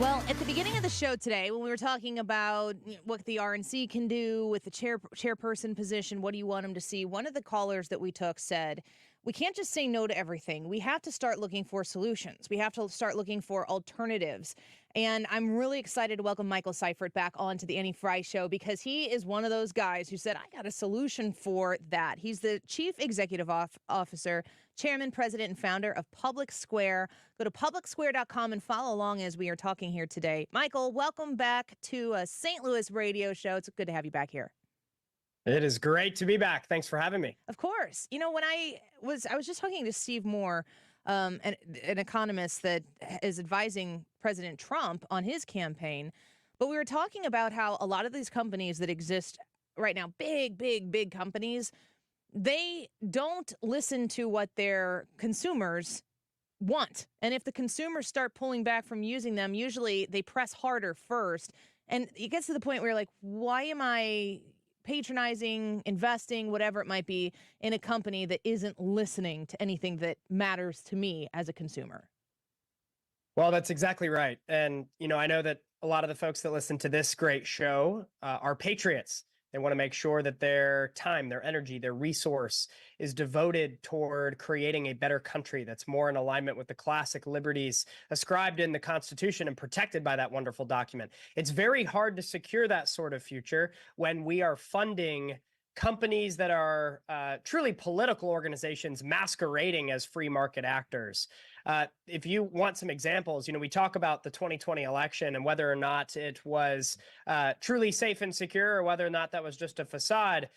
Well, at the beginning of the show today, when we were talking about what the RNC can do with the chairperson position, what do you want them to see? One of the callers that we took said, we can't just say no to everything. We have to start looking for solutions. We have to start looking for alternatives. And I'm really excited to welcome Michael Seifert back onto the Annie Frey Show because he is one of those guys who said, I got a solution for that. He's the Chief Executive Officer, Chairman, President, and founder of PublicSquare. Go to PublicSquare.com and follow along as we are talking here today. Michael, welcome back to a St. Louis radio show. It's good to have you back here. It is great to be back. Thanks for having me. Of course. You know, when I was just talking to Steve Moore, an economist that is advising President Trump on his campaign, but we were talking about how a lot of these companies that exist right now, big companies, they don't listen to what their consumers want. And if the consumers start pulling back from using them, usually they press harder first. And it gets to the point where you're like, why am I patronizing, investing, whatever it might be, in a company that isn't listening to anything that matters to me as a consumer? Well, that's exactly right. And, I know that a lot of the folks that listen to this great show are patriots. They want to make sure that their time, their energy, their resource is devoted toward creating a better country that's more in alignment with the classic liberties ascribed in the Constitution and protected by that wonderful document. It's very hard to secure that sort of future when we are funding companies that are truly political organizations masquerading as free market actors. If you want some examples, we talk about the 2020 election and whether or not it was truly safe and secure or whether or not that was just a facade.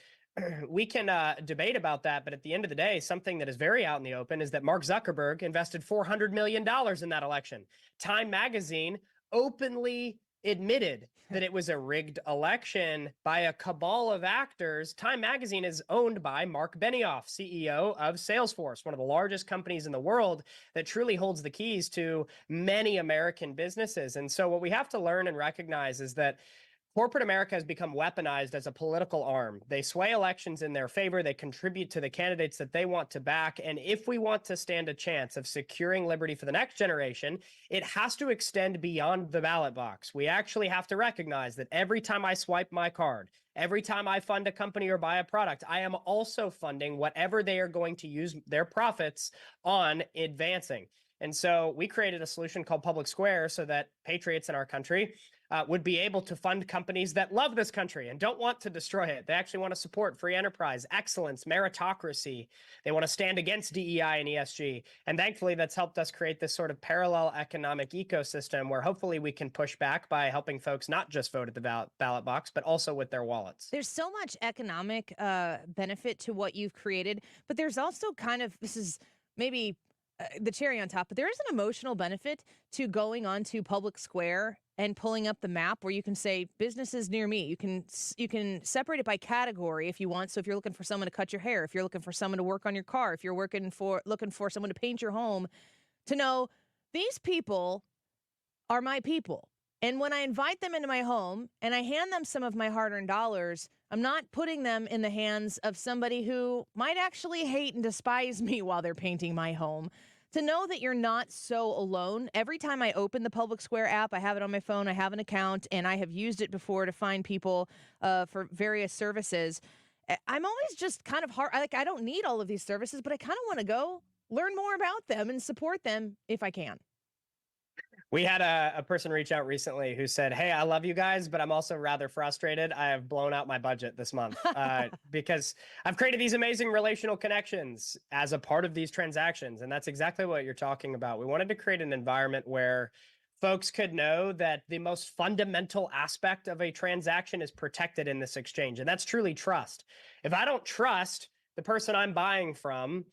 We can debate about that, but at the end of the day, something that is very out in the open is that Mark Zuckerberg invested $400 million in that election. Time magazine openly admitted that it was a rigged election by a cabal of actors. Time magazine is owned by Mark Benioff, CEO of Salesforce, one of the largest companies in the world that truly holds the keys to many American businesses. And so what we have to learn and recognize is that corporate America has become weaponized as a political arm. They sway elections in their favor. They contribute to the candidates that they want to back. And if we want to stand a chance of securing liberty for the next generation, it has to extend beyond the ballot box. We actually have to recognize that every time I swipe my card, every time I fund a company or buy a product, I am also funding whatever they are going to use their profits on advancing. And so we created a solution called PublicSquare so that patriots in our country would be able to fund companies that love this country and don't want to destroy it. They actually want to support free enterprise, excellence, meritocracy. They want to stand against DEI and ESG. And thankfully, that's helped us create this sort of parallel economic ecosystem where hopefully we can push back by helping folks not just vote at the ballot box, but also with their wallets. There's so much economic benefit to what you've created, but there's also kind of, this is maybe the cherry on top, but there is an emotional benefit to going onto PublicSquare and pulling up the map where you can say businesses near me. You can separate it by category if you want. So if you're looking for someone to cut your hair, if you're looking for someone to work on your car, if you're looking for someone to paint your home, to know these people are my people. And when I invite them into my home and I hand them some of my hard-earned dollars, I'm not putting them in the hands of somebody who might actually hate and despise me while they're painting my home. To know that you're not so alone. Every time I open the PublicSquare app, I have it on my phone, I have an account, and I have used it before to find people for various services. I'm always just kind of hard. I don't need all of these services, but I kind of want to go learn more about them and support them if I can. We had a person reach out recently who said, hey, I love you guys, but I'm also rather frustrated. I have blown out my budget this month because I've created these amazing relational connections as a part of these transactions. And that's exactly what you're talking about. We wanted to create an environment where folks could know that the most fundamental aspect of a transaction is protected in this exchange. And that's truly trust. If I don't trust the person I'm buying from,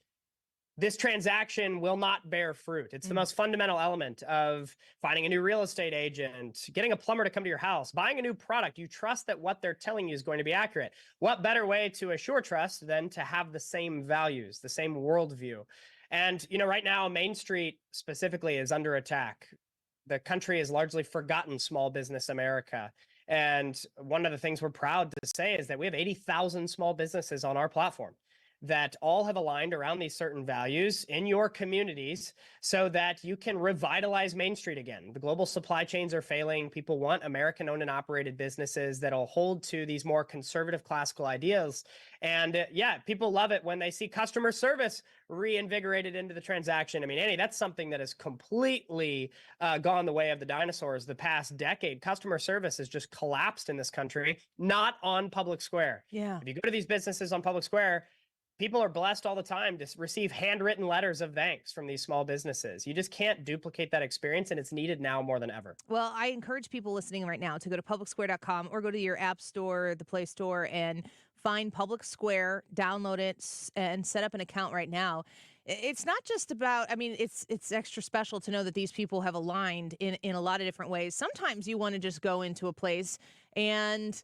this transaction will not bear fruit. It's the most fundamental element of finding a new real estate agent, getting a plumber to come to your house, buying a new product. You trust that what they're telling you is going to be accurate. What better way to assure trust than to have the same values, the same worldview? And, right now, Main Street specifically is under attack. The country has largely forgotten small business America. And one of the things we're proud to say is that we have 80,000 small businesses on our platform. that all have aligned around these certain values in your communities so that you can revitalize Main Street again. The global supply chains are failing. People want American owned and operated businesses that'll hold to these more conservative classical ideas. And yeah, people love it when they see customer service reinvigorated into the transaction. I mean, Annie, that's something that has completely gone the way of the dinosaurs the past decade. Customer service has just collapsed in this country, not on PublicSquare. Yeah. If you go to these businesses on PublicSquare, people are blessed all the time to receive handwritten letters of thanks from these small businesses. You just can't duplicate that experience, and it's needed now more than ever. Well, I encourage people listening right now to go to publicsquare.com or go to your app store, the Play Store, and find PublicSquare, download it, and set up an account right now. It's not just about, I mean, it's extra special to know that these people have aligned in a lot of different ways. Sometimes you want to just go into a place and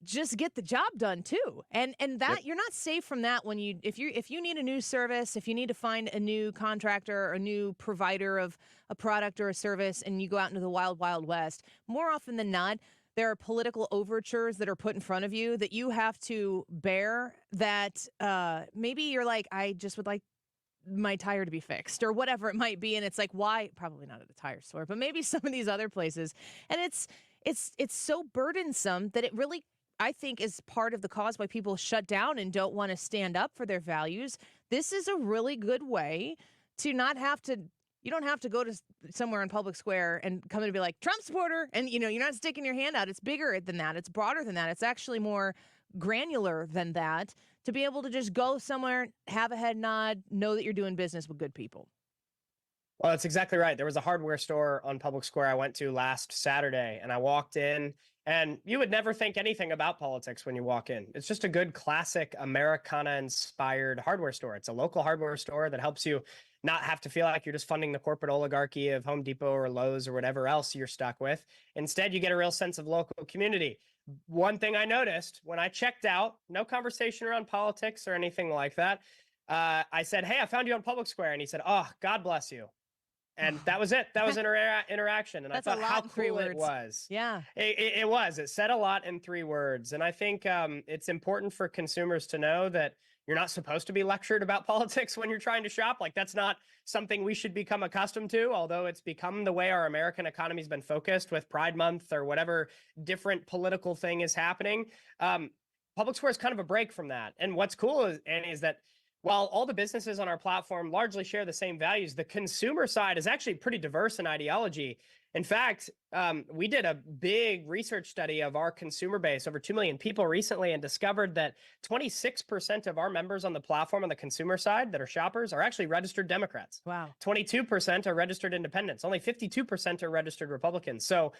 just get the job done too. And that Yep. you're not safe from that when if you need a new service, if you need to find a new contractor or a new provider of a product or a service and you go out into the wild west, more often than not, there are political overtures that are put in front of you that you have to bear that maybe you're like, I just would like my tire to be fixed or whatever it might be. And it's like, why? Probably not at a tire store, but maybe some of these other places. And it's so burdensome that it really, I think, is part of the cause why people shut down and don't want to stand up for their values. This is a really good way to not have to, you don't have to go to somewhere on PublicSquare and come in and be like, Trump supporter. And, you're not sticking your hand out. It's bigger than that. It's broader than that. It's actually more granular than that to be able to just go somewhere, have a head nod, know that you're doing business with good people. Well, that's exactly right. There was a hardware store on PublicSquare I went to last Saturday, and I walked in, and you would never think anything about politics when you walk in. It's just a good classic Americana-inspired hardware store. It's a local hardware store that helps you not have to feel like you're just funding the corporate oligarchy of Home Depot or Lowe's or whatever else you're stuck with. Instead, you get a real sense of local community. One thing I noticed when I checked out, no conversation around politics or anything like that. I said, "Hey, I found you on PublicSquare," and he said, "Oh, God bless you." And that was it. That was an interaction. And That's I a thought lot how in 3 cool it words. was. Yeah. It was. It said a lot in 3 words. And I think it's important for consumers to know that you're not supposed to be lectured about politics when you're trying to shop. Like, that's not something we should become accustomed to, although it's become the way our American economy's been focused with Pride Month or whatever different political thing is happening. PublicSquare is kind of a break from that. And what's cool is that while all the businesses on our platform largely share the same values, the consumer side is actually pretty diverse in ideology. In fact, we did a big research study of our consumer base, over 2 million people recently, and discovered that 26% of our members on the platform on the consumer side that are shoppers are actually registered Democrats. Wow. 22% are registered independents. Only 52% are registered Republicans. So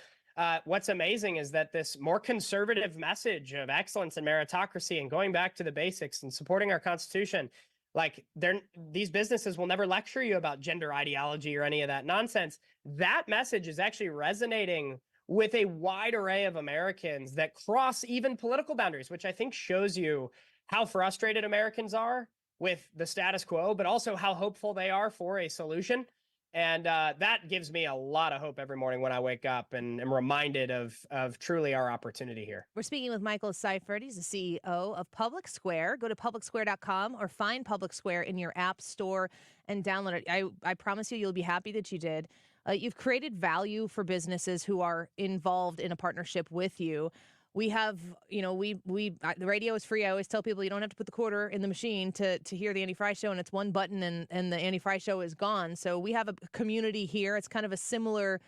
what's amazing is that this more conservative message of excellence and meritocracy and going back to the basics and supporting our Constitution, like these businesses will never lecture you about gender ideology or any of that nonsense. That message is actually resonating with a wide array of Americans that cross even political boundaries, which I think shows you how frustrated Americans are with the status quo, but also how hopeful they are for a solution. And that gives me a lot of hope every morning when I wake up and am reminded of truly our opportunity here. We're speaking with Michael Seifert. He's the CEO of PublicSquare. Go to publicsquare.com or find PublicSquare in your app store and download it. I promise you, you'll be happy that you did. You've created value for businesses who are involved in a partnership with you. We have, the radio is free. I always tell people you don't have to put the quarter in the machine to hear the Andy Frey Show, and it's one button and the Andy Frey Show is gone. So we have a community here. It's kind of a similar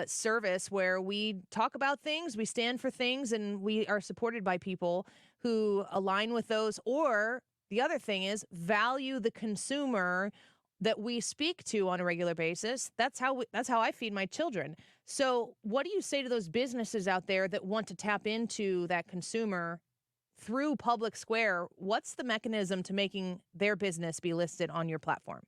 service where we talk about things, we stand for things, and we are supported by people who align with those. Or the other thing is value the consumer that we speak to on a regular basis. That's how I feed my children. So what do you say to those businesses out there that want to tap into that consumer through PublicSquare? What's the mechanism to making their business be listed on your platform?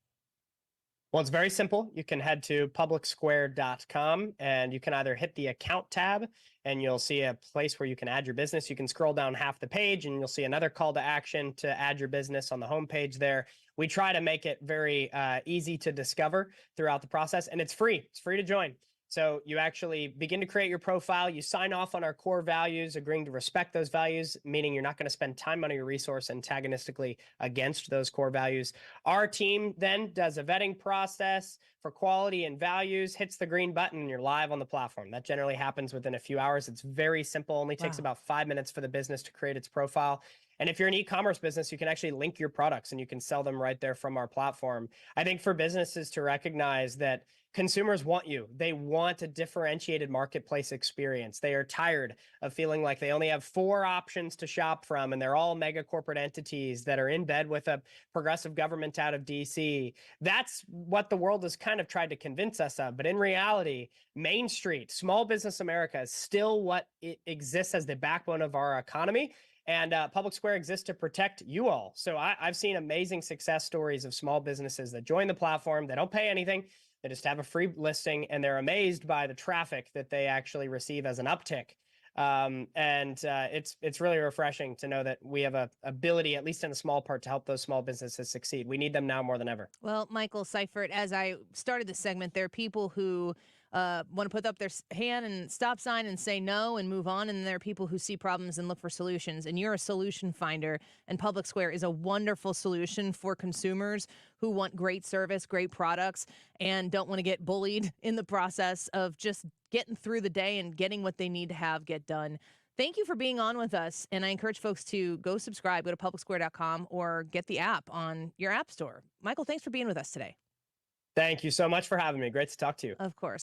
Well, it's very simple. You can head to publicsquare.com and you can either hit the account tab and you'll see a place where you can add your business. You can scroll down half the page and you'll see another call to action to add your business on the homepage there. We try to make it very easy to discover throughout the process, and it's free. It's free to join. So you actually begin to create your profile. You sign off on our core values, agreeing to respect those values, meaning you're not going to spend time, money, or resource antagonistically against those core values. Our team then does a vetting process for quality and values, hits the green button, and you're live on the platform. That generally happens within a few hours. It's very simple, only takes Wow. about 5 minutes for the business to create its profile. And if you're an e-commerce business, you can actually link your products and you can sell them right there from our platform. I think for businesses to recognize that consumers want you. They want a differentiated marketplace experience. They are tired of feeling like they only have 4 options to shop from, and they're all mega corporate entities that are in bed with a progressive government out of DC. That's what the world has kind of tried to convince us of. But in reality, Main Street, small business America is still what it exists as the backbone of our economy. And PublicSquare exists to protect you all. So I've seen amazing success stories of small businesses that join the platform. They don't pay anything. They just have a free listing, and they're amazed by the traffic that they actually receive as an uptick. It's really refreshing to know that we have a ability, at least in a small part, to help those small businesses succeed. We need them now more than ever. Well, Michael Seifert, as I started this segment, there are people who want to put up their hand and stop sign and say no and move on. And then there are people who see problems and look for solutions. And you're a solution finder. And PublicSquare is a wonderful solution for consumers who want great service, great products, and don't want to get bullied in the process of just getting through the day and getting what they need to have get done. Thank you for being on with us. And I encourage folks to go subscribe, go to publicsquare.com or get the app on your app store. Michael, thanks for being with us today. Thank you so much for having me. Great to talk to you. Of course.